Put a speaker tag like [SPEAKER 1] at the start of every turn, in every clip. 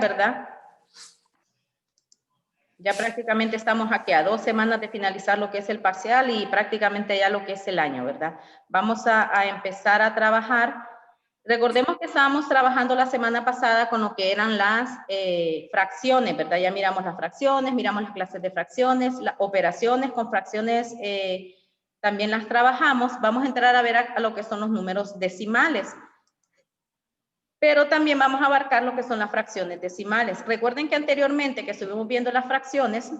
[SPEAKER 1] ¿verdad? Ya prácticamente estamos aquí a 2 semanas de finalizar lo que es el parcial y prácticamente ya lo que es el año, ¿verdad? Vamos a empezar a trabajar. Recordemos que estábamos trabajando la semana pasada con lo que eran las fracciones, ¿verdad? Ya miramos las fracciones, miramos las clases de fracciones, las operaciones con fracciones también las trabajamos. Vamos a entrar a ver a lo que son los números decimales. Pero también vamos a abarcar lo que son las fracciones decimales. Recuerden que anteriormente que estuvimos viendo las fracciones,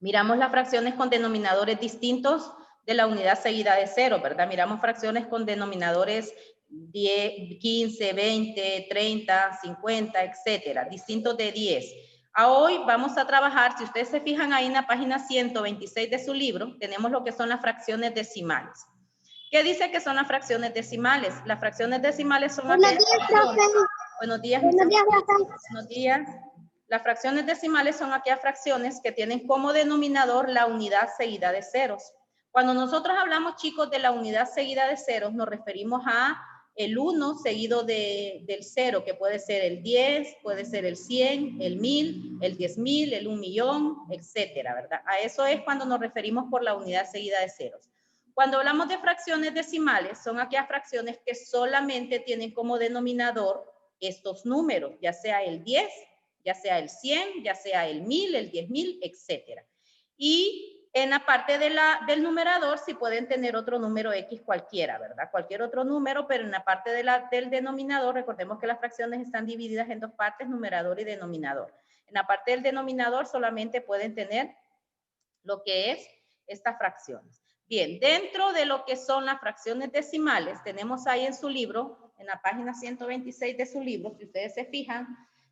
[SPEAKER 1] miramos las fracciones con denominadores distintos de la unidad seguida de 0, ¿verdad? Miramos fracciones con denominadores 10, 15, 20, 30, 50, etcétera, distintos de 10. A hoy vamos a trabajar, si ustedes se fijan ahí en la página 126 de su libro, tenemos lo que son las fracciones decimales. ¿Qué dice que son las fracciones decimales? Las fracciones decimales son aquellas fracciones. Buenos días, buenos días. Las fracciones decimales son aquellas fracciones que tienen como denominador la unidad seguida de ceros. Cuando nosotros hablamos, chicos, de la unidad seguida de ceros, nos referimos a el 1 seguido del 0, que puede ser el 10, puede ser el 100, el 1000, el 10.000, el 1.000.000, etcétera, ¿verdad? A eso es cuando nos referimos por la unidad seguida de ceros. Cuando hablamos de fracciones decimales, son aquellas fracciones que solamente tienen como denominador estos números, ya sea el 10, ya sea el 100, ya sea el 1000, el 10.000, etcétera. Y en la parte del numerador sí pueden tener otro número X cualquiera, ¿verdad? Cualquier otro número, pero en la parte del denominador, recordemos que las fracciones están divididas en dos partes, numerador y denominador. En la parte del denominador solamente pueden tener lo que es estas fracciones. Bien, dentro de lo que son las fracciones decimales, tenemos ahí en su libro, en la página 126 de su libro, si ustedes se fijan,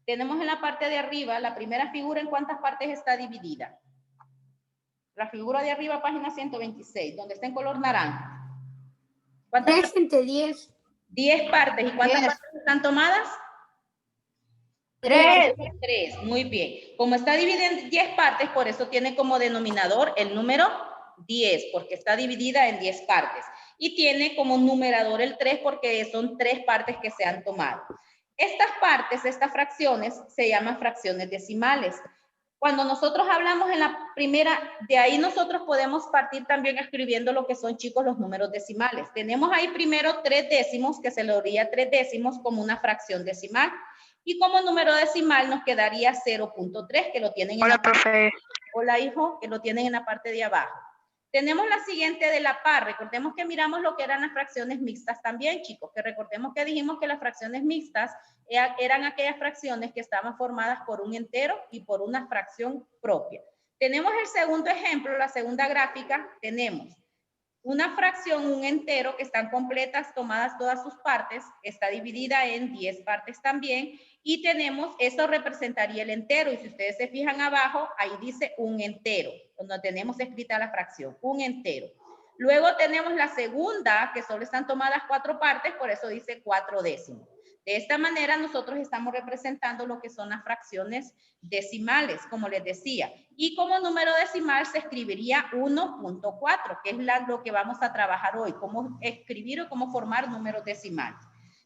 [SPEAKER 1] tenemos en la parte de arriba, la primera figura, ¿en cuántas partes está dividida? La figura de arriba, página 126, donde está en color naranja.
[SPEAKER 2] 3 entre 10.
[SPEAKER 1] 10 partes. ¿Y cuántas partes están tomadas?
[SPEAKER 2] 3.
[SPEAKER 1] 3, muy bien. Como está dividida en 10 partes, por eso tiene como denominador el número 10, porque está dividida en 10 partes. Y tiene como numerador el 3, porque son 3 partes que se han tomado. Estas partes, estas fracciones, se llaman fracciones decimales. Cuando nosotros hablamos en la primera, de ahí nosotros podemos partir también escribiendo lo que son, chicos, los números decimales. Tenemos ahí primero 3 décimos, que se le daría 3 décimos como una fracción decimal. Y como número decimal nos quedaría 0.3, que lo tienen en la parte. Hola, hijo, que lo tienen en la parte de abajo. Tenemos la siguiente de la par. Recordemos que miramos lo que eran las fracciones mixtas también, chicos, que recordemos que dijimos que las fracciones mixtas eran aquellas fracciones que estaban formadas por un entero y por una fracción propia. Tenemos el segundo ejemplo, la segunda gráfica, tenemos una fracción, un entero, que están completas, tomadas todas sus partes, está dividida en 10 partes también, y tenemos, esto representaría el entero, y si ustedes se fijan abajo, ahí dice un entero, donde tenemos escrita la fracción, un entero. Luego tenemos la segunda, que solo están tomadas 4 partes, por eso dice 4 décimos. De esta manera nosotros estamos representando lo que son las fracciones decimales, como les decía. Y como número decimal se escribiría 1.4, que es lo que vamos a trabajar hoy, cómo escribir o cómo formar números decimales.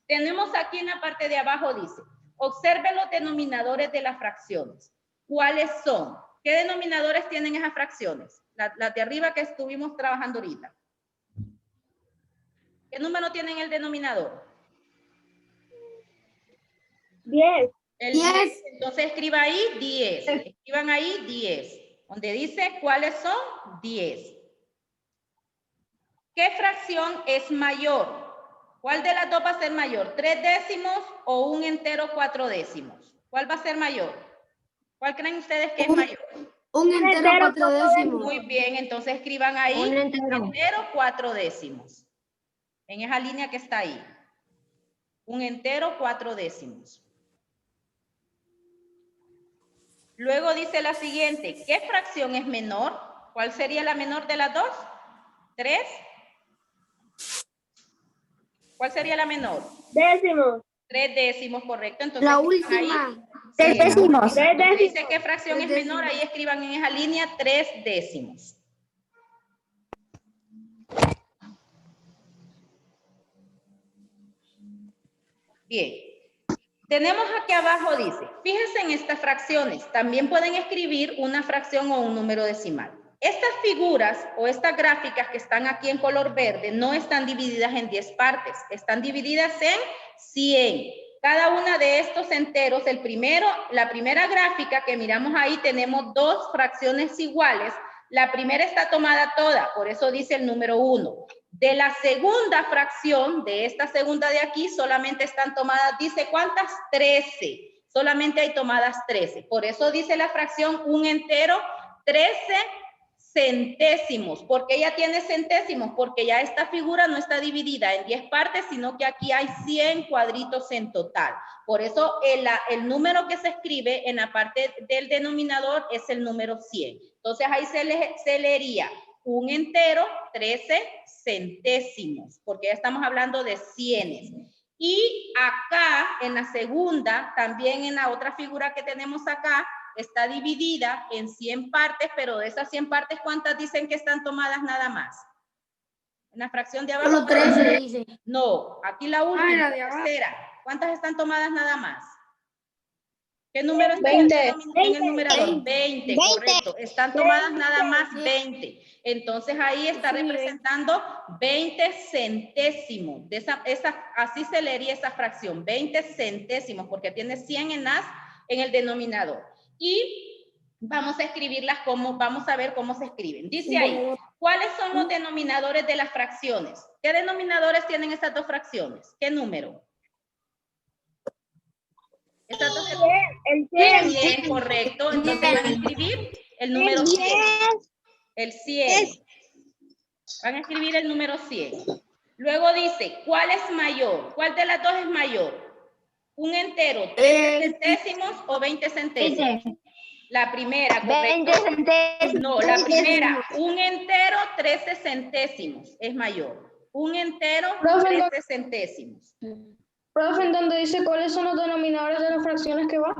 [SPEAKER 1] Tenemos aquí en la parte de abajo, dice, observe los denominadores de las fracciones. ¿Cuáles son? ¿Qué denominadores tienen esas fracciones? Las de arriba que estuvimos trabajando ahorita. ¿Qué número tienen el denominador?
[SPEAKER 2] 10.
[SPEAKER 1] El 10. Entonces escriba ahí 10. Escriban ahí 10. Donde dice cuáles son 10. ¿Qué fracción es mayor? ¿Cuál de las dos va a ser mayor? ¿3 décimos o un entero 4 décimos? ¿Cuál va a ser mayor? ¿Cuál creen ustedes que es mayor?
[SPEAKER 2] Un entero 4 décimos.
[SPEAKER 1] Muy bien, entonces escriban ahí
[SPEAKER 2] Un entero
[SPEAKER 1] 4 décimos. En esa línea que está ahí. Un entero 4 décimos. Luego dice la siguiente, ¿qué fracción es menor? ¿Cuál sería la menor de las dos? 3. ¿Cuál sería la menor?
[SPEAKER 2] Décimos.
[SPEAKER 1] 3 décimos, correcto. Entonces,
[SPEAKER 2] La última.
[SPEAKER 1] 3
[SPEAKER 2] décimos.
[SPEAKER 1] Dice qué fracción es menor, ahí escriban en esa línea 3 décimos. Bien. Tenemos aquí abajo, dice, fíjense en estas fracciones. También pueden escribir una fracción o un número decimal. Estas figuras o estas gráficas que están aquí en color verde no están divididas en 10 partes. Están divididas en 100. Cada una de estos enteros, la primera gráfica que miramos ahí, tenemos dos fracciones iguales. La primera está tomada toda, por eso dice el número 1. De la segunda fracción, de esta segunda de aquí, solamente están tomadas, dice, ¿cuántas? 13. Solamente hay tomadas 13. Por eso dice la fracción un entero, 13 centésimos. ¿Por qué ella tiene centésimos? Porque ya esta figura no está dividida en 10 partes, sino que aquí hay 100 cuadritos en total. Por eso el número que se escribe en la parte del denominador es el número 100. Entonces ahí se leería un entero, 13 centésimos, porque ya estamos hablando de cienes. Y acá, en la segunda, también en la otra figura que tenemos acá, está dividida en 100 partes, pero de esas 100 partes, ¿cuántas dicen que están tomadas nada más? En la fracción de abajo.
[SPEAKER 2] Solo 13 dice.
[SPEAKER 1] No, aquí la última, la tercera. ¿Cuántas están tomadas nada más? ¿Qué número está en el numerador? 20, correcto. Están tomadas nada más 20. Entonces ahí está representando 20 centésimos. Así se leería esa fracción, 20 centésimos, porque tiene 100 en el denominador. Y vamos a escribirlas vamos a ver cómo se escriben. Dice ahí, ¿cuáles son los denominadores de las fracciones? ¿Qué denominadores tienen estas dos fracciones? ¿Qué número? Estas dos.
[SPEAKER 2] El
[SPEAKER 1] 100, correcto. Entonces van a escribir el número 100. El 100. Van a escribir el número 100. Luego dice, ¿cuál es mayor? ¿Cuál de las dos es mayor? ¿Un entero, 13 centésimos o 20 centésimos? La primera, correcto.
[SPEAKER 2] 20 centésimos.
[SPEAKER 1] No, la primera, un entero, 13 centésimos es mayor. Un entero, 13 centésimos.
[SPEAKER 2] Profe, ¿en donde dice cuáles son los denominadores de las fracciones que va?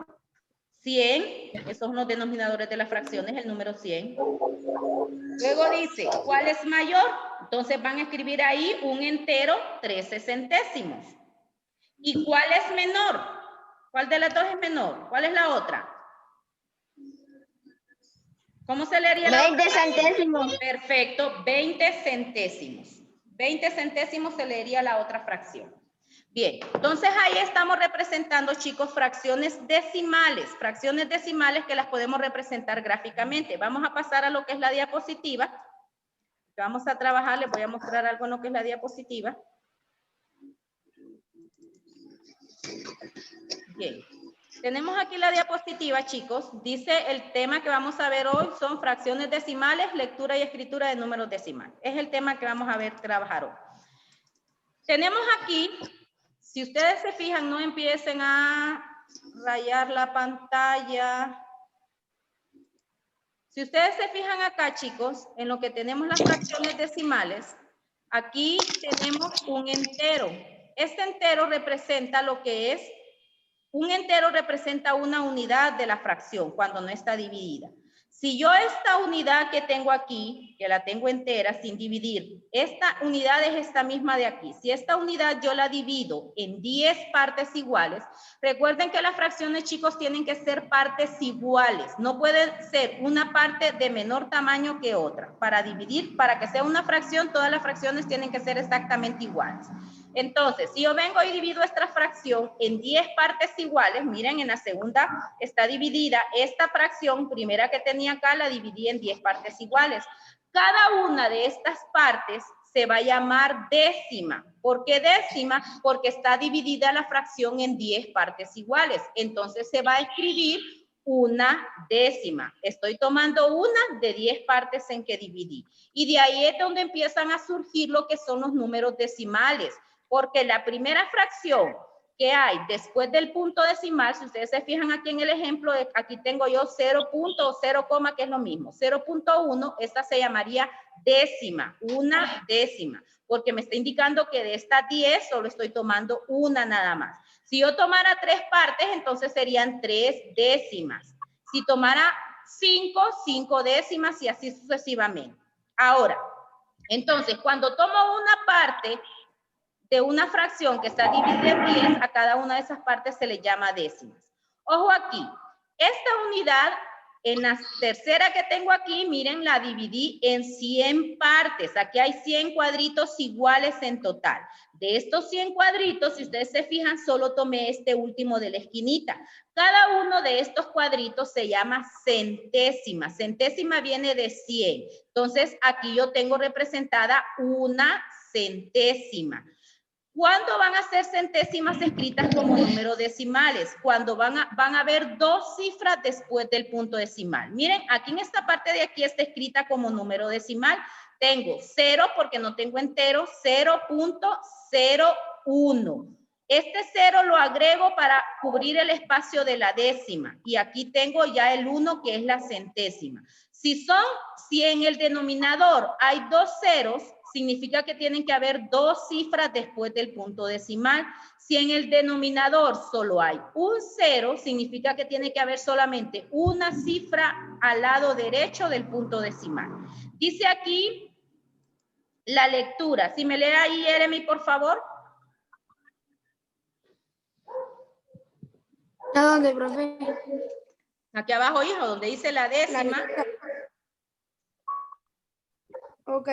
[SPEAKER 1] 100, esos son los denominadores de las fracciones, el número 100. Luego dice, ¿cuál es mayor? Entonces van a escribir ahí un entero, 13 centésimos. ¿Y cuál es menor? ¿Cuál de las dos es menor? ¿Cuál es la otra? ¿Cómo se leería la otra?
[SPEAKER 2] 20 centésimos.
[SPEAKER 1] Perfecto, 20 centésimos. 20 centésimos se leería la otra fracción. Bien, entonces ahí estamos representando, chicos, fracciones decimales que las podemos representar gráficamente. Vamos a pasar a lo que es la diapositiva. Vamos a trabajar, les voy a mostrar algo en lo que es la diapositiva. Bien, tenemos aquí la diapositiva, chicos. Dice el tema que vamos a ver hoy son fracciones decimales, lectura y escritura de números decimales. Es el tema que vamos a ver trabajar hoy. Tenemos aquí, si ustedes se fijan, no empiecen a rayar la pantalla. Si ustedes se fijan acá, chicos, en lo que tenemos las fracciones decimales, aquí tenemos un entero. Este entero representa lo que es, un entero representa una unidad de la fracción cuando no está dividida. Si yo esta unidad que tengo aquí, que la tengo entera sin dividir, esta unidad es esta misma de aquí. Si esta unidad yo la divido en 10 partes iguales, recuerden que las fracciones, chicos, tienen que ser partes iguales. No puede ser una parte de menor tamaño que otra. Para dividir, para que sea una fracción, todas las fracciones tienen que ser exactamente iguales. Entonces, si yo vengo y divido esta fracción en 10 partes iguales, miren, en la segunda está dividida. Esta fracción primera que tenía acá la dividí en 10 partes iguales. Cada una de estas partes se va a llamar décima. ¿Por qué décima? Porque está dividida la fracción en 10 partes iguales. Entonces se va a escribir una décima. Estoy tomando una de 10 partes en que dividí. Y de ahí es donde empiezan a surgir lo que son los números decimales. Porque la primera fracción que hay después del punto decimal, si ustedes se fijan aquí en el ejemplo, aquí tengo yo 0 punto o 0, que es lo mismo. 0.1, esta se llamaría décima, una décima, porque me está indicando que de estas 10 solo estoy tomando una nada más. Si yo tomara 3 partes, entonces serían 3 décimas. Si tomara 5, 5 décimas y así sucesivamente. Ahora, entonces, cuando tomo una parte de una fracción que está dividida en 10, a cada una de esas partes se le llama décimas. Ojo aquí, esta unidad, en la tercera que tengo aquí, miren, la dividí en 100 partes. Aquí hay 100 cuadritos iguales en total. De estos 100 cuadritos, si ustedes se fijan, solo tomé este último de la esquinita. Cada uno de estos cuadritos se llama centésima. Centésima viene de 100. Entonces, aquí yo tengo representada una centésima. ¿Cuándo van a ser centésimas escritas como números decimales? Cuando van a haber dos cifras después del punto decimal. Miren, aquí en esta parte de aquí está escrita como número decimal. Tengo 0 porque no tengo entero, 0.01. Este 0 lo agrego para cubrir el espacio de la décima. Y aquí tengo ya el 1 que es la centésima. Si en el denominador hay dos ceros, significa que tienen que haber dos cifras después del punto decimal. Si en el denominador solo hay un 0, significa que tiene que haber solamente una cifra al lado derecho del punto decimal. Dice aquí la lectura. Si me lee ahí, Jeremy, por favor.
[SPEAKER 2] ¿A dónde, profe?
[SPEAKER 1] Aquí abajo, hijo, donde dice la décima.
[SPEAKER 2] Ok.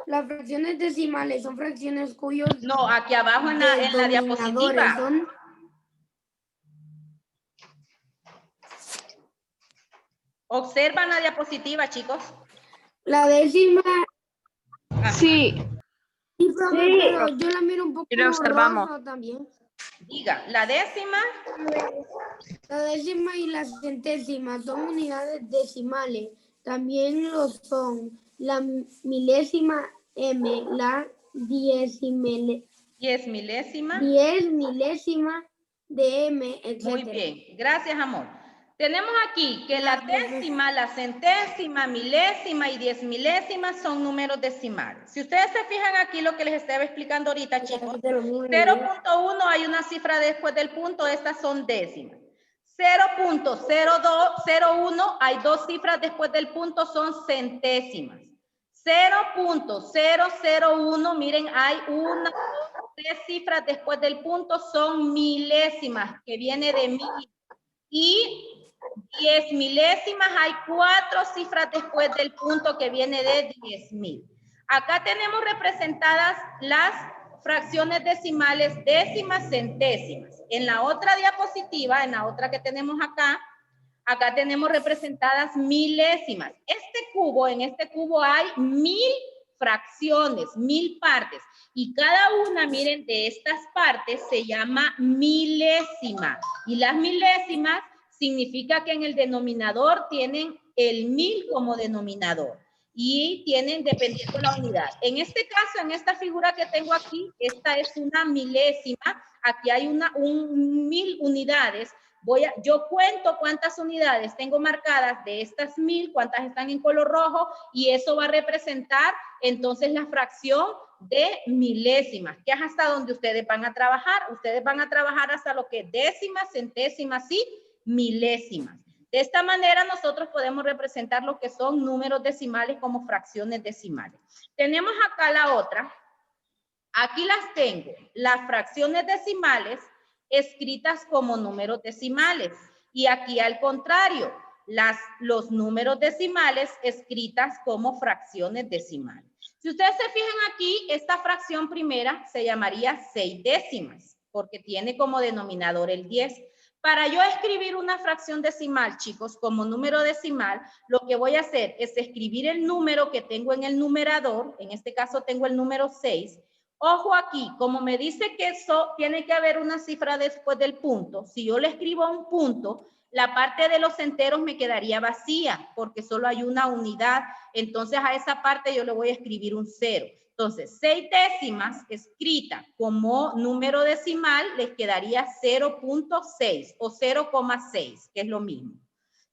[SPEAKER 2] Las fracciones decimales son fracciones cuyos...
[SPEAKER 1] No, aquí abajo en la diapositiva.
[SPEAKER 2] Son...
[SPEAKER 1] Observan la diapositiva, chicos.
[SPEAKER 2] La décima...
[SPEAKER 3] Sí.
[SPEAKER 2] Sí, profe, pero yo la miro un poco
[SPEAKER 3] Y lo observamos.
[SPEAKER 2] borroso también.
[SPEAKER 1] Diga, la décima.
[SPEAKER 2] La décima y la centésima son unidades decimales. También lo son la milésima M, la diez milésima de M, etc.
[SPEAKER 1] Muy bien, gracias, amor. Tenemos aquí que la décima, la centésima, milésima y 10 milésimas son números decimales. Si ustedes se fijan aquí lo que les estaba explicando ahorita, chicos, 0.1 hay una cifra después del punto, estas son décimas. 0.0201 hay dos cifras después del punto, son centésimas. 0.001, miren, hay una, tres cifras después del punto, son milésimas, que viene de mil. Y 10 milésimas, hay cuatro cifras después del punto, que viene de 10.000. Acá tenemos representadas las fracciones decimales, décimas, centésimas. En la otra diapositiva, en la otra que tenemos acá tenemos representadas milésimas. En este cubo hay 1000 fracciones, 1000 partes. Y cada una, miren, de estas partes se llama milésima. Y las milésimas significa que en el denominador tienen el 1000 como denominador. Y tienen, dependiendo de la unidad. En este caso, en esta figura que tengo aquí, esta es una milésima. Aquí hay 1000 unidades. Yo cuento cuántas unidades tengo marcadas de estas 1000, cuántas están en color rojo, y eso va a representar entonces la fracción de milésimas, que es hasta donde ustedes van a trabajar. Ustedes van a trabajar hasta lo que es décimas, centésimas y milésimas. De esta manera nosotros podemos representar lo que son números decimales como fracciones decimales. Tenemos acá la otra. Aquí las tengo, las fracciones decimales escritas como números decimales. Y aquí al contrario, los números decimales escritas como fracciones decimales. Si ustedes se fijan aquí, esta fracción primera se llamaría 6 décimas, porque tiene como denominador el 10. Para yo escribir una fracción decimal, chicos, como número decimal, lo que voy a hacer es escribir el número que tengo en el numerador. En este caso tengo el número 6. Ojo aquí, como me dice que eso tiene que haber una cifra después del punto, si yo le escribo un punto, la parte de los enteros me quedaría vacía porque solo hay una unidad. Entonces a esa parte yo le voy a escribir un 0. Entonces 6 décimas escrita como número decimal les quedaría 0.6 o 0,6, que es lo mismo.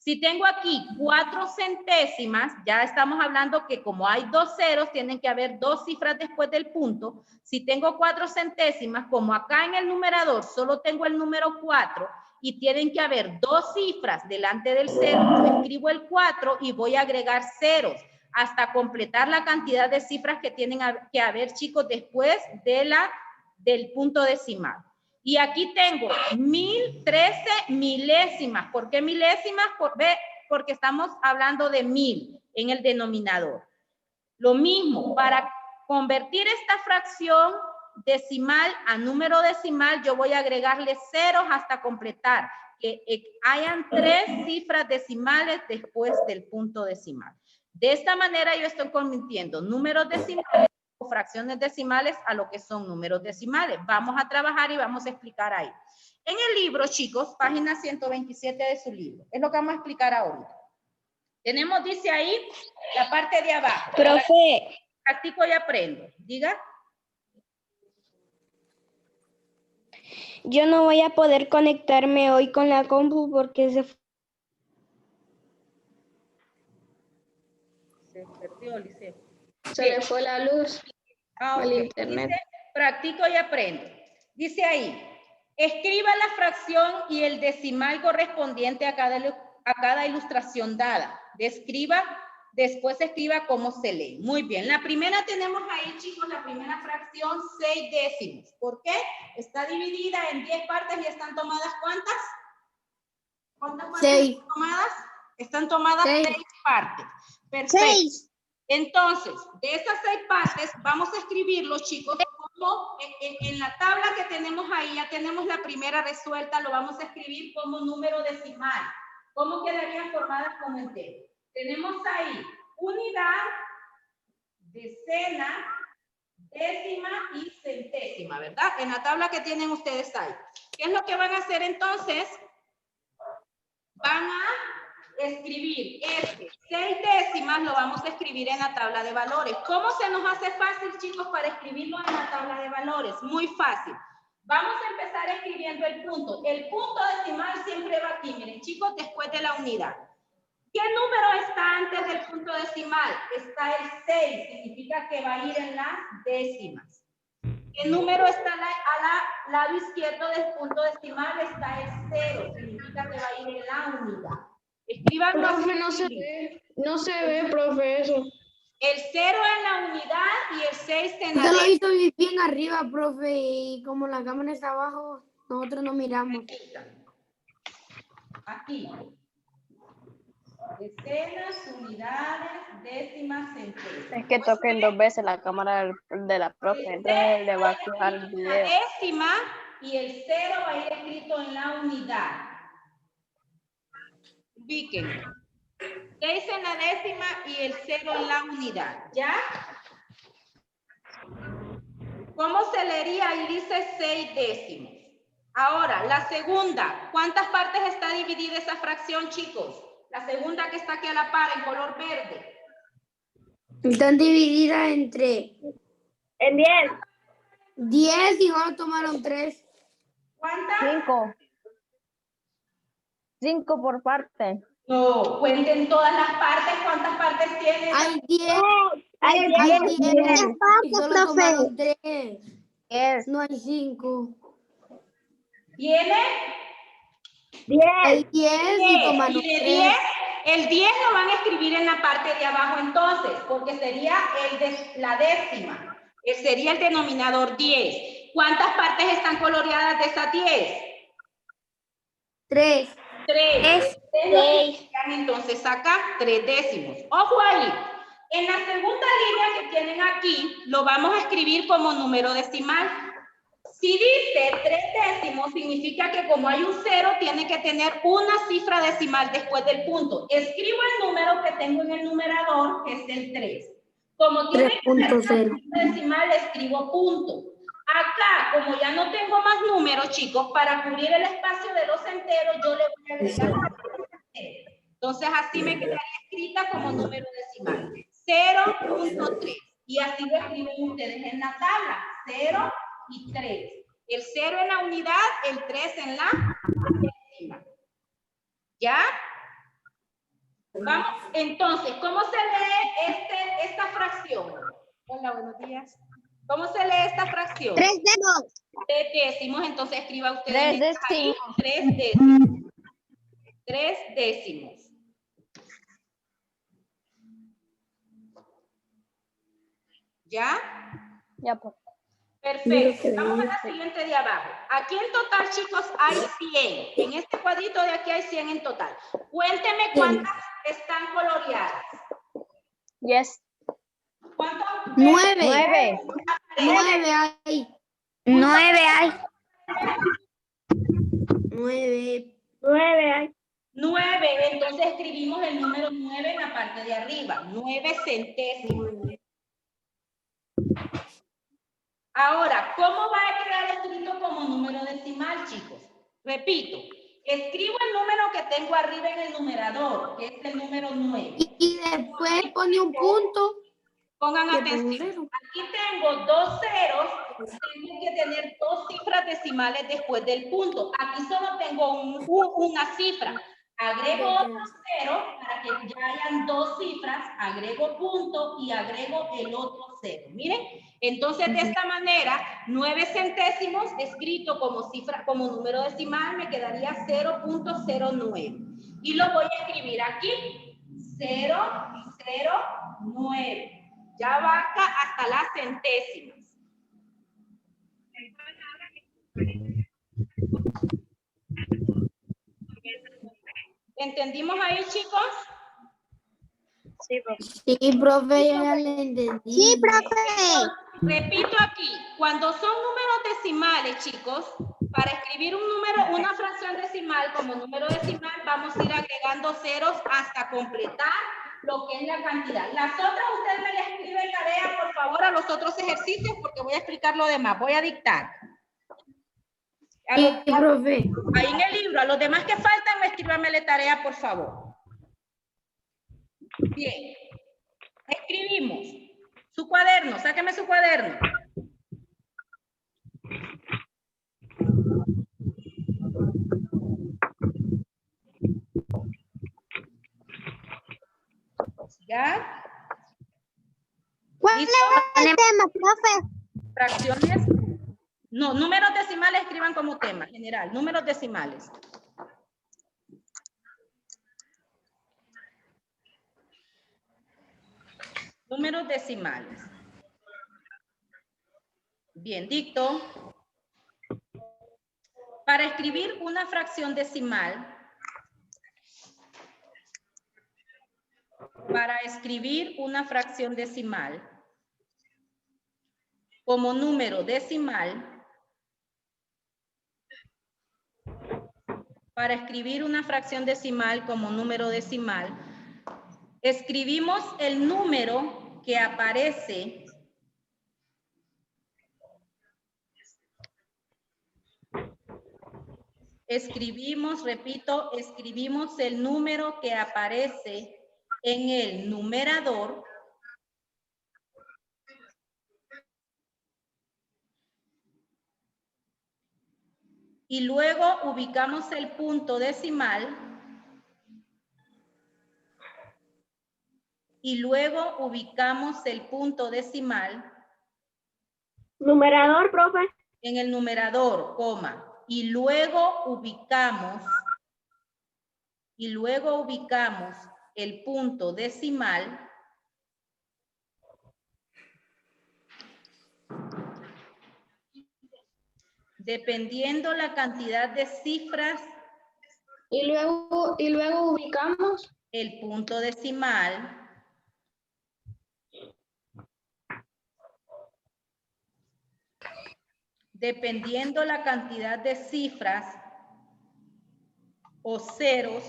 [SPEAKER 1] Si tengo aquí 4 centésimas, ya estamos hablando que como hay dos ceros, tienen que haber dos cifras después del punto. Si tengo 4 centésimas, como acá en el numerador solo tengo el número 4 y tienen que haber dos cifras delante del 0, yo escribo el 4 y voy a agregar ceros hasta completar la cantidad de cifras que tienen que haber, chicos, después del punto decimal. Y aquí tengo 1013 milésimas. ¿Por qué milésimas? Porque estamos hablando de 1000 en el denominador. Lo mismo, para convertir esta fracción decimal a número decimal, yo voy a agregarle ceros hasta completar, que hayan 3 cifras decimales después del punto decimal. De esta manera yo estoy convirtiendo números decimales o fracciones decimales a lo que son números decimales. Vamos a trabajar y vamos a explicar ahí. En el libro, chicos, página 127 de su libro, es lo que vamos a explicar ahorita. Tenemos, dice ahí, la parte de abajo.
[SPEAKER 2] Profe,
[SPEAKER 1] Practico y aprendo. Diga.
[SPEAKER 2] yo no voy a poder conectarme hoy con la compu porque
[SPEAKER 1] Se perdió, Liceo.
[SPEAKER 2] se le fue la luz al
[SPEAKER 1] Ok.
[SPEAKER 2] internet.
[SPEAKER 1] Dice, practico y aprendo. Dice ahí, escriba la fracción y el decimal correspondiente a cada ilustración dada. Después escriba cómo se lee. Muy bien. La primera tenemos ahí, chicos, la primera fracción, 6 décimos. ¿Por qué? Está dividida en 10 partes y están tomadas ¿cuántas? ¿Cuántas partes
[SPEAKER 2] 6.
[SPEAKER 1] están tomadas? Están tomadas 6 partes. Perfecto.
[SPEAKER 2] 6.
[SPEAKER 1] Entonces, de esas 6 partes, vamos a escribirlo, chicos, como en la tabla que tenemos ahí, ya tenemos la primera resuelta, lo vamos a escribir como número decimal. ¿Cómo quedarían formadas como entero? Tenemos ahí unidad, decena, décima y centésima, ¿verdad? En la tabla que tienen ustedes ahí. ¿Qué es lo que van a hacer entonces? Van a escribir 6 décimas, lo vamos a escribir en la tabla de valores. ¿Cómo se nos hace fácil, chicos, para escribirlo en la tabla de valores? Muy fácil. Vamos a empezar escribiendo el punto. El punto decimal siempre va aquí, miren, chicos, después de la unidad. ¿Qué número está antes del punto decimal? Está el 6, significa que va a ir en las décimas. ¿Qué número está al lado izquierdo del punto decimal? Está el 0, significa que va a ir en la unidad. Escriban.
[SPEAKER 2] Profe, no se ve, profe, eso.
[SPEAKER 1] El 0 en la unidad y el 6 en la
[SPEAKER 4] Usted lo
[SPEAKER 1] décima.
[SPEAKER 4] hizo bien arriba, profe, y como la cámara está abajo, nosotros no miramos.
[SPEAKER 1] Aquí. Decenas, unidades, décimas, centésimas.
[SPEAKER 3] Es que toquen 2 veces la cámara de la profe, entonces le va a activar el
[SPEAKER 1] La
[SPEAKER 3] video.
[SPEAKER 1] décima y el 0 va a ir escrito en la unidad. Ubiquen. 6 en la décima y el 0 en la unidad. ¿Ya? ¿Cómo se leería? Ahí dice 6 décimos. Ahora, la segunda. ¿Cuántas partes está dividida esa fracción, chicos? La segunda que está aquí a la par en color verde.
[SPEAKER 4] Están divididas entre
[SPEAKER 3] En 10.
[SPEAKER 4] 10 y solo tomaron 3.
[SPEAKER 1] ¿Cuántas?
[SPEAKER 3] 5 por parte.
[SPEAKER 1] No, cuenten todas las partes. ¿Cuántas partes tiene?
[SPEAKER 4] Hay 10.
[SPEAKER 3] Hay
[SPEAKER 4] Hay 10 y
[SPEAKER 3] partes,
[SPEAKER 4] solo tomaron 3.
[SPEAKER 3] 10.
[SPEAKER 4] No hay 5.
[SPEAKER 1] ¿Tiene?
[SPEAKER 3] 10.
[SPEAKER 4] Hay 10 y tomaron
[SPEAKER 1] Y de
[SPEAKER 4] 3.
[SPEAKER 1] 10, el 10 lo van a escribir en la parte de abajo entonces, porque sería la décima. Sería el denominador 10. ¿Cuántas partes están coloreadas de esas 10?
[SPEAKER 4] 3.
[SPEAKER 1] 3. Entonces acá 3 décimos. Ojo ahí. En la segunda línea que tienen aquí, lo vamos a escribir como número decimal. Si dice 3 décimos, significa que como hay un 0, tiene que tener una cifra decimal después del punto. Escribo el número que tengo en el numerador, que es el 3. Como tiene que ser una cifra decimal, escribo punto. Acá, como ya no tengo más números, chicos, para cubrir el espacio de los enteros, yo le voy a agregar los enteros. Entonces, así me quedaría escrita como número decimal. 0.3. Y así lo escriben ustedes en la tabla. 0 y 3. El 0 en la unidad, el 3 en la décima. ¿Ya? Vamos, entonces, ¿cómo se lee esta fracción? Hola, buenos días. ¿Cómo se lee esta fracción?
[SPEAKER 2] 3 décimos.
[SPEAKER 1] 3 décimos, entonces escriba usted
[SPEAKER 3] 3 décimos.
[SPEAKER 1] 3 décimos. 3 décimos. ¿Ya?
[SPEAKER 3] Ya, pues.
[SPEAKER 1] Perfecto. Vamos a la siguiente de abajo. Aquí en total, chicos, hay 100. En este cuadrito de aquí hay 100 en total. Cuénteme cuántas están coloreadas.
[SPEAKER 3] Yes.
[SPEAKER 1] ¿Cuántas?
[SPEAKER 4] 9.
[SPEAKER 3] 9.
[SPEAKER 4] 9 hay.
[SPEAKER 3] 9 hay.
[SPEAKER 4] 9.
[SPEAKER 3] 9 hay.
[SPEAKER 1] 9. Entonces escribimos el número 9 en la parte de arriba. 9 centésimos. Ahora, ¿cómo va a quedar escrito como número decimal, chicos? Repito, escribo el número que tengo arriba en el numerador, que es el número 9.
[SPEAKER 4] Y después pone un punto.
[SPEAKER 1] Pongan
[SPEAKER 4] Le pongo
[SPEAKER 1] atención.
[SPEAKER 4] cero.
[SPEAKER 1] Aquí tengo 2 ceros, tengo que tener 2 cifras decimales después del punto. Aquí solo tengo una cifra. Agrego otro 0 para que ya hayan 2 cifras, agrego punto y agrego el otro 0. Miren, entonces de esta manera, 9 centésimos escrito como cifra, como número decimal, me quedaría 0.09. Y lo voy a escribir aquí, 009. Ya abarca hasta las centésimas. ¿Entendimos ahí, chicos?
[SPEAKER 3] Sí, profe.
[SPEAKER 4] Sí, profe, ya le entendí.
[SPEAKER 3] Sí, profe.
[SPEAKER 1] Repito aquí, cuando son números decimales, chicos, para escribir un número, una fracción decimal como número decimal, vamos a ir agregando ceros hasta completar lo que es la cantidad. Las otras, ustedes me les escriben tarea, por favor, a los otros ejercicios, porque voy a explicar lo demás. Voy a dictar.
[SPEAKER 4] Sí, profe.
[SPEAKER 1] Ahí en el libro, a los demás que faltan, escríbanme tarea, por favor. Bien. Escribimos. Su cuaderno, sáqueme su cuaderno. ¿Ya?
[SPEAKER 3] ¿Cuál es el tema, profe?
[SPEAKER 1] Fracciones. No, números decimales escriban como tema general. Números decimales. Números decimales. Bien, dicto. Para escribir una fracción decimal, como número decimal, escribimos el número que aparece repito, escribimos el número que aparece en el numerador y luego ubicamos el punto decimal
[SPEAKER 3] Numerador, profe.
[SPEAKER 1] en el numerador, coma, y luego ubicamos el punto decimal dependiendo la cantidad de cifras,
[SPEAKER 2] Y luego ubicamos.
[SPEAKER 1] el punto decimal dependiendo la cantidad de cifras o ceros,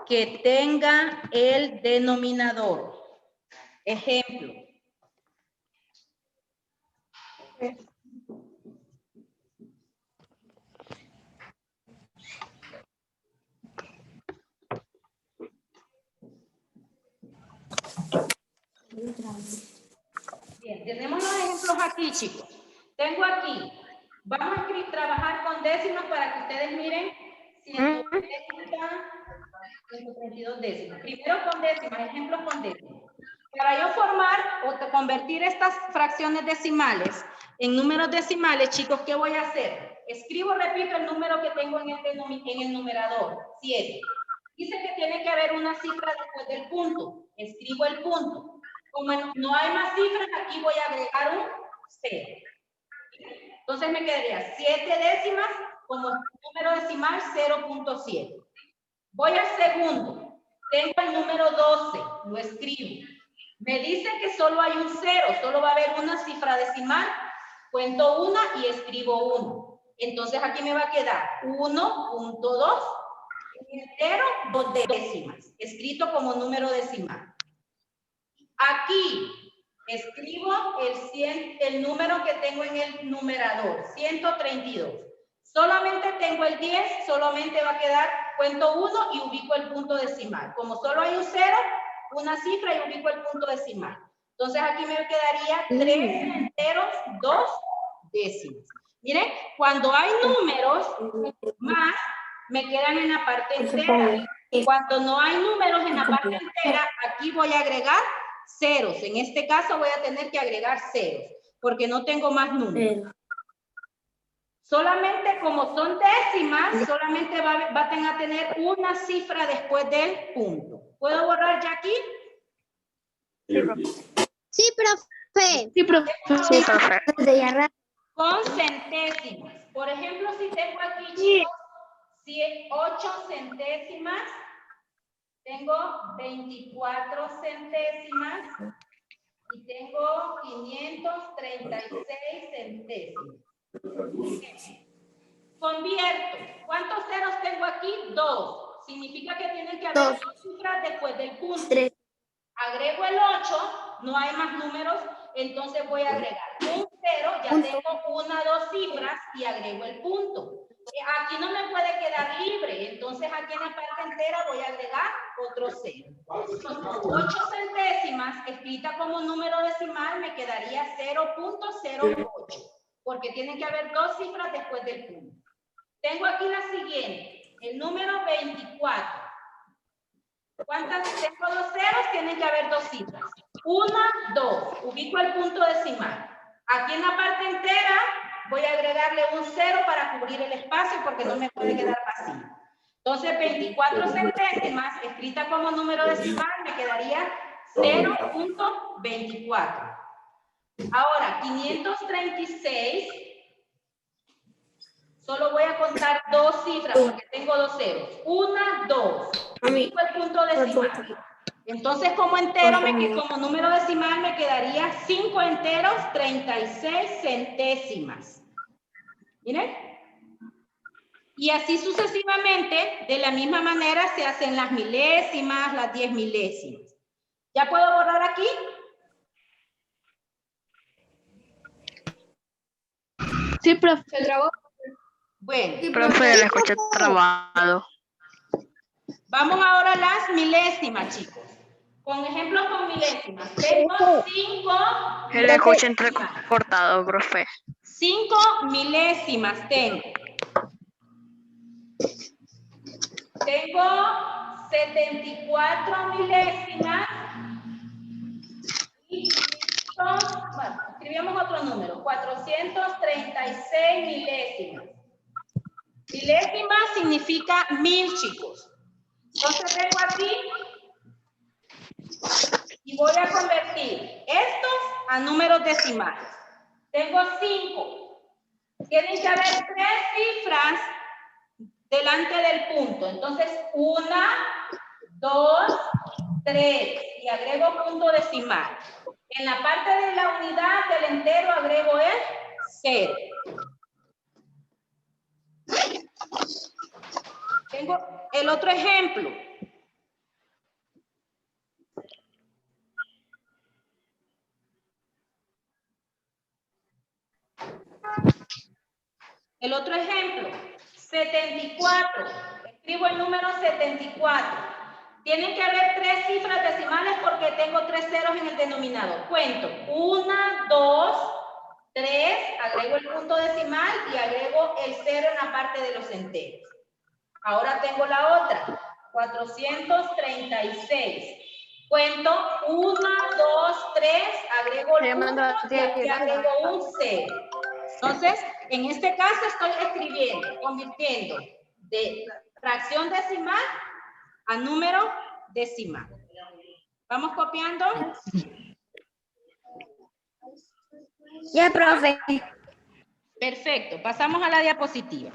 [SPEAKER 1] que tenga el denominador. Ejemplo. Bien, tenemos los ejemplos aquí, chicos. Tengo aquí, vamos a trabajar con décimas para que ustedes miren 132 décimas. Primero con décimas, ejemplos con décimas. Para yo formar o convertir estas fracciones decimales en números decimales, chicos, ¿qué voy a hacer? Escribo, repito, el número que tengo en el numerador, 7. Dice que tiene que haber una cifra después del punto. escribo el punto. Como no hay más cifras, aquí voy a agregar un 0. Entonces me quedaría 7 décimas como número decimal 0.7. Voy al segundo. Tengo el número 12, lo escribo. Me dice que solo hay un 0, solo va a haber una cifra decimal. Cuento una y escribo 1. Entonces aquí me va a quedar 1.2 entero 2 décimas, escrito como número decimal. Aquí escribo el número que tengo en el numerador, 132. Solamente tengo el 10, solamente va a quedar, cuento 1 y ubico el punto decimal. Como solo hay un 0, una cifra y ubico el punto decimal. Entonces aquí me quedaría 3 enteros 2 décimas. Miren, cuando hay números más, me quedan en la parte entera. Cuando no hay números en la parte entera, aquí voy a agregar ceros. En este caso voy a tener que agregar ceros, porque no tengo más números. Solamente como son décimas, solamente van a tener una cifra después del punto. ¿Puedo borrar ya aquí?
[SPEAKER 4] Sí, profe.
[SPEAKER 3] Sí, profe. Sí, profe.
[SPEAKER 1] Con centésimas. Por ejemplo, si tengo aquí, chicos, 8 centésimas, tengo 24 centésimas y tengo 536 centésimas. Convierto. ¿Cuántos ceros tengo aquí? 2. Significa que tienen que haber 2 cifras después del punto. 3. Agrego el 8, no hay más números, entonces voy a agregar un 0, ya tengo 1, 2 cifras y agrego el punto. Aquí no me puede quedar libre, entonces aquí en la parte entera voy a agregar otro 0. 8 centésimas, escrita como número decimal, me quedaría 0.08, porque tienen que haber 2 cifras después del punto. Tengo aquí la siguiente, el número 24. ¿Cuántas tengo 2 ceros? Tienen que haber 2 cifras. 1, 2. Ubico el punto decimal. Aquí en la parte entera voy a agregarle un 0 para cubrir el espacio porque no me puede quedar vacío. Entonces 24 centésimas, escrita como número decimal, me quedaría 0.24. Ahora, 536, solo voy a contar 2 cifras porque tengo 2 ceros. 1, 2. Ubico el punto decimal. Entonces, como entero, como número decimal, me quedaría 5 enteros, 36 centésimas. ¿Miren? Y así sucesivamente, de la misma manera, se hacen las milésimas, las 10 milésimas. ¿Ya puedo borrar aquí?
[SPEAKER 3] Sí, profe.
[SPEAKER 1] Bueno.
[SPEAKER 3] Sí, profe, la escuché trabado.
[SPEAKER 1] Vamos ahora a las milésimas, chicos. Con ejemplos con milésimas. Tengo 5.
[SPEAKER 3] Le escuché entrecortado, profe.
[SPEAKER 1] 5 milésimas tengo. Tengo 74 milésimas. Y bueno, escribimos otro número. 436 milésimas. Milésima significa 1000, chicos. Entonces tengo aquí y voy a convertir estos a números decimales. Tengo 5. Tienen que haber 3 cifras delante del punto. Entonces, 1, 2, 3. Y agrego punto decimal. En la parte de la unidad del entero agrego el 0. Tengo el otro ejemplo. El otro ejemplo, 74. Escribo el número 74. Tienen que haber 3 cifras decimales porque tengo 3 ceros en el denominador. Cuento. 1, 2, 3. Agrego el punto decimal y agrego el 0 en la parte de los enteros. Ahora tengo la otra. 436. Cuento 1, 2, 3. Agrego el punto y aquí agrego un 0. Entonces, en este caso estoy escribiendo, convirtiendo de fracción decimal a número decimal. ¿Vamos copiando?
[SPEAKER 4] Ya, profe.
[SPEAKER 1] Perfecto, pasamos a la diapositiva.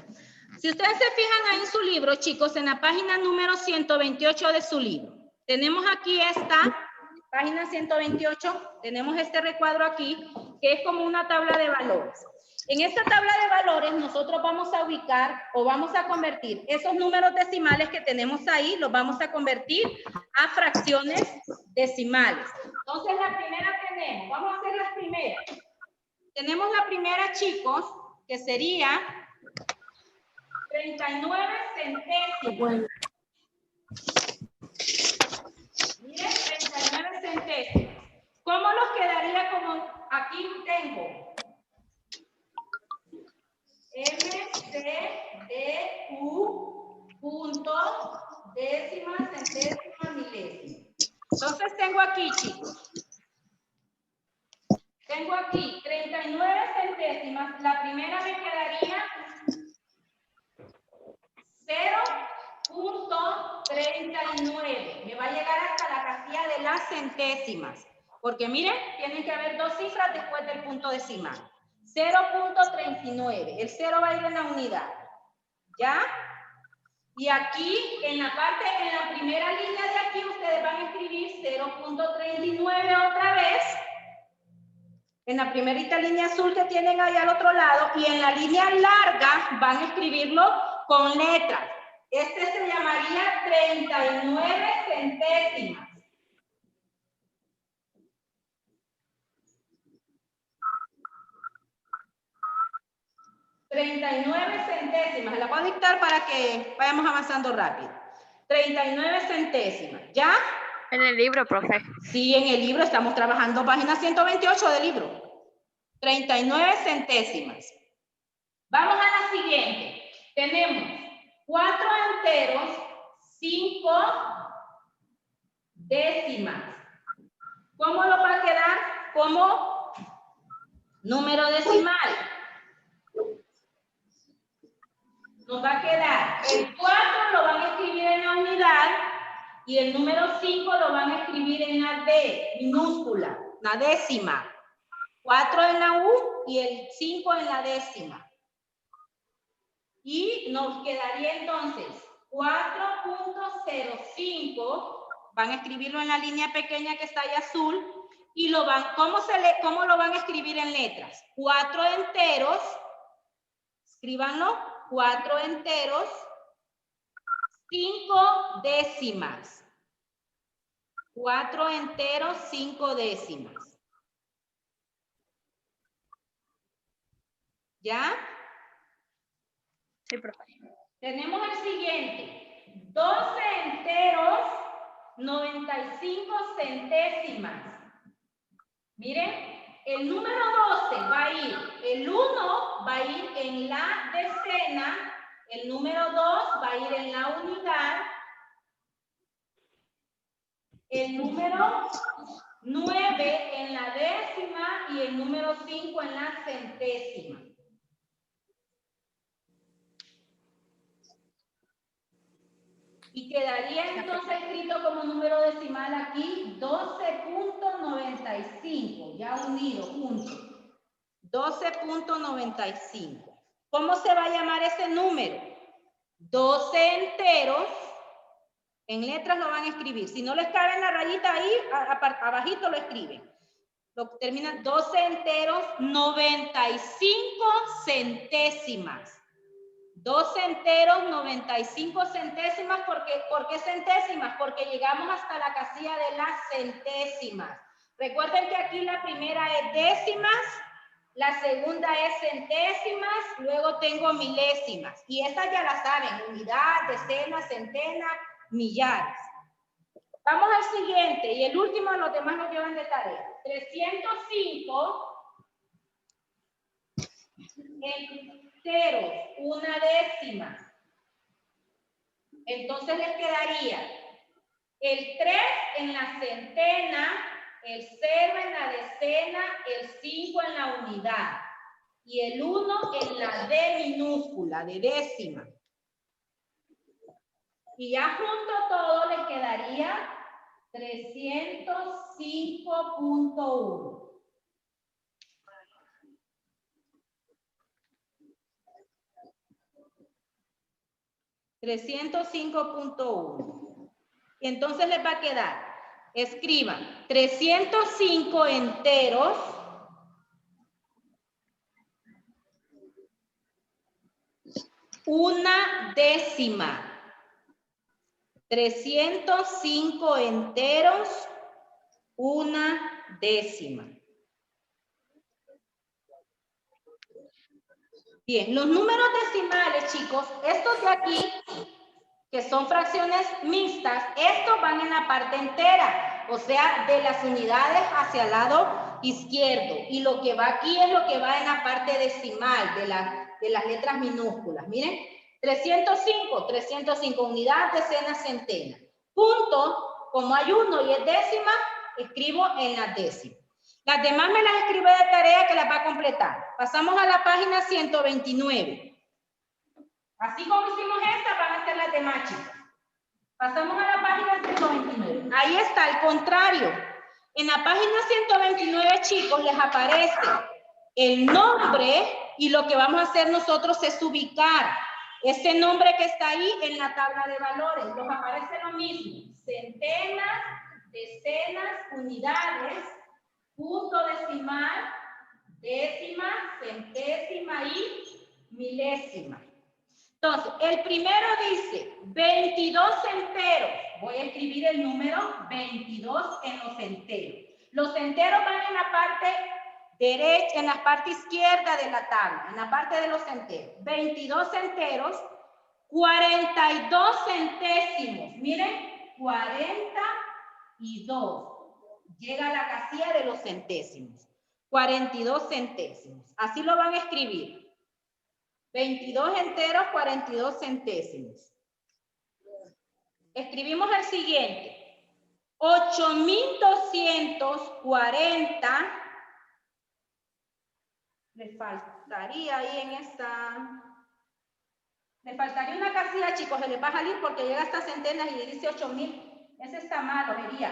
[SPEAKER 1] Si ustedes se fijan ahí en su libro, chicos, en la página número 128 de su libro, tenemos aquí esta página 128, tenemos este recuadro aquí, que es como una tabla de valores. En esta tabla de valores nosotros vamos a ubicar o vamos a convertir esos números decimales que tenemos ahí, los vamos a convertir a fracciones decimales. Entonces la primera tenemos, vamos a hacer las primeras. Tenemos la primera, chicos, que sería 39 centésimos. Miren, 39 centésimos. ¿Cómo los quedaría? Como aquí tengo MCDU punto décima, centésima, milésima. Entonces tengo aquí, chicos. Tengo aquí 39 centésimas. La primera me quedaría 0.39. Me va a llegar hasta la casilla de las centésimas. Porque miren, tienen que haber dos cifras después del punto decimal. 0.39. El 0 va a ir en la unidad. ¿Ya? Y aquí, en la primera línea de aquí, ustedes van a escribir 0.39 otra vez. En la primerita línea azul que tienen ahí al otro lado. Y en la línea larga van a escribirlo con letras. Este se llamaría 39 centésimas. $39 centésimas. La voy a dictar para que vayamos avanzando rápido. 39 centésimas. ¿Ya?
[SPEAKER 3] En el libro, profe.
[SPEAKER 1] Sí, en el libro estamos trabajando página 128 del libro. 39 centésimas. Vamos a la siguiente. Tenemos 4 enteros, 5 décimas. ¿Cómo lo va a quedar? Como número decimal. Nos va a quedar el 4 lo van a escribir en la unidad y el número 5 lo van a escribir en la D minúscula, la décima. 4 en la U y el 5 en la décima. Y nos quedaría entonces 4.05, van a escribirlo en la línea pequeña que está ahí azul, y lo van, ¿cómo lo van a escribir en letras? 4 enteros, escríbanlo, 4 enteros, 5 décimas. 4 enteros, 5 décimas. ¿Ya?
[SPEAKER 3] Sí, profe.
[SPEAKER 1] Tenemos el siguiente. 12 enteros, 95 centésimas. Miren, el número 12 va a ir, el 1 va a ir en la decena, el número 2 va a ir en la unidad, el número 9 en la décima y el número 5 en la centésima. Y quedaría entonces escrito como número decimal aquí 12.95, ya unido, junto. 12.95. ¿Cómo se va a llamar ese número? 12 enteros, en letras lo van a escribir. Si no les cabe en la rayita ahí, abajito lo escriben. Lo terminan 12 enteros, 95 centésimas. 12 enteros, 95 centésimas. ¿Por qué centésimas? Porque llegamos hasta la casilla de las centésimas. Recuerden que aquí la primera es décimas, la segunda es centésimas, luego tengo milésimas. Y estas ya las saben, unidad, decena, centena, millares. Vamos al siguiente, y el último, los demás nos llevan de tarea. 305 enteros, una décima. Entonces les quedaría el 3 en la centena, el 0 en la decena, el 5 en la unidad y el 1 en la D minúscula, de décima. Y ya junto todo les quedaría 305.1. $305.1. Y entonces les va a quedar, escriban, 305 enteros una décima. 305 enteros una décima. Bien, los números decimales, chicos, estos de aquí, que son fracciones mixtas, estos van en la parte entera, o sea, de las unidades hacia el lado izquierdo. Y lo que va aquí es lo que va en la parte decimal, de las letras minúsculas. Miren, 305, unidad, decena, centena. Punto, como hay uno y es décima, escribo en la décima. Las demás me las escribo de tarea que las va a completar. Pasamos a la página 129. Así como hicimos esta, van a ser las demás, chicos. Pasamos a la página 129. Ahí está, al contrario. En la página 129, chicos, les aparece el nombre y lo que vamos a hacer nosotros es ubicar ese nombre que está ahí en la tabla de valores. Nos aparece lo mismo. Centenas, decenas, unidades, punto decimal, décima, centésima y milésima. Entonces, el primero dice 22 enteros. Voy a escribir el número 22 en los enteros. Los enteros van en la parte derecha, en la parte izquierda de la tabla, en la parte de los enteros. 22 enteros, 42 centésimos. Miren, 42. Llega a la casilla de los centésimos. 42 centésimos. Así lo van a escribir. 22 enteros, 42 centésimos. Escribimos el siguiente. 8.240. Le faltaría ahí en esta. Le faltaría una casilla, chicos. Se les va a salir porque llega hasta centenas y le dice 8.000. Ese está malo, sería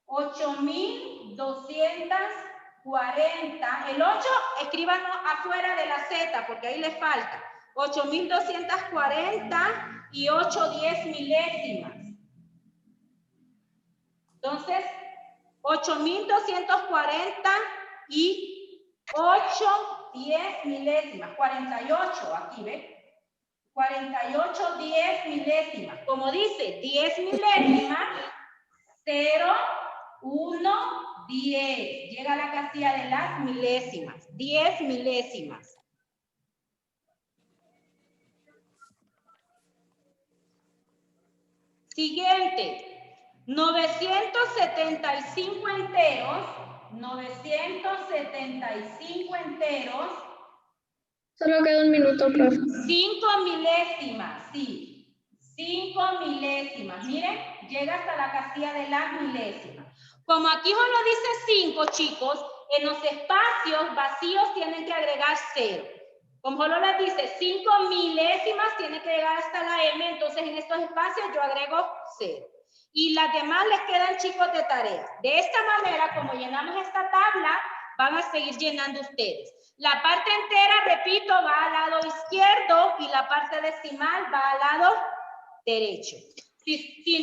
[SPEAKER 1] 8.240. El 8, escríbanlo afuera de la Z, porque ahí le falta. 8.240 y 8 10 milésimas. Entonces, 8.240 y 8 10 milésimas. 48, aquí, ¿ven? 48 10 milésimas. Como dice, 10 milésimas, 0, 1, 10. Llega a la casilla de las milésimas. 10 milésimas. Siguiente. 975 enteros. 975 enteros.
[SPEAKER 2] Solo queda un minuto, profe.
[SPEAKER 1] 5 milésimas, sí. 5 milésimas. Miren, llega hasta la casilla de las milésimas. Como aquí solo dice 5, chicos, en los espacios vacíos tienen que agregar 0. Como solo les dice 5 milésimas, tiene que llegar hasta la M, entonces en estos espacios yo agrego 0. Y las demás les quedan, chicos, de tarea. De esta manera, como llenamos esta tabla, van a seguir llenando ustedes. La parte entera, repito, va al lado izquierdo y la parte decimal va al lado derecho. Si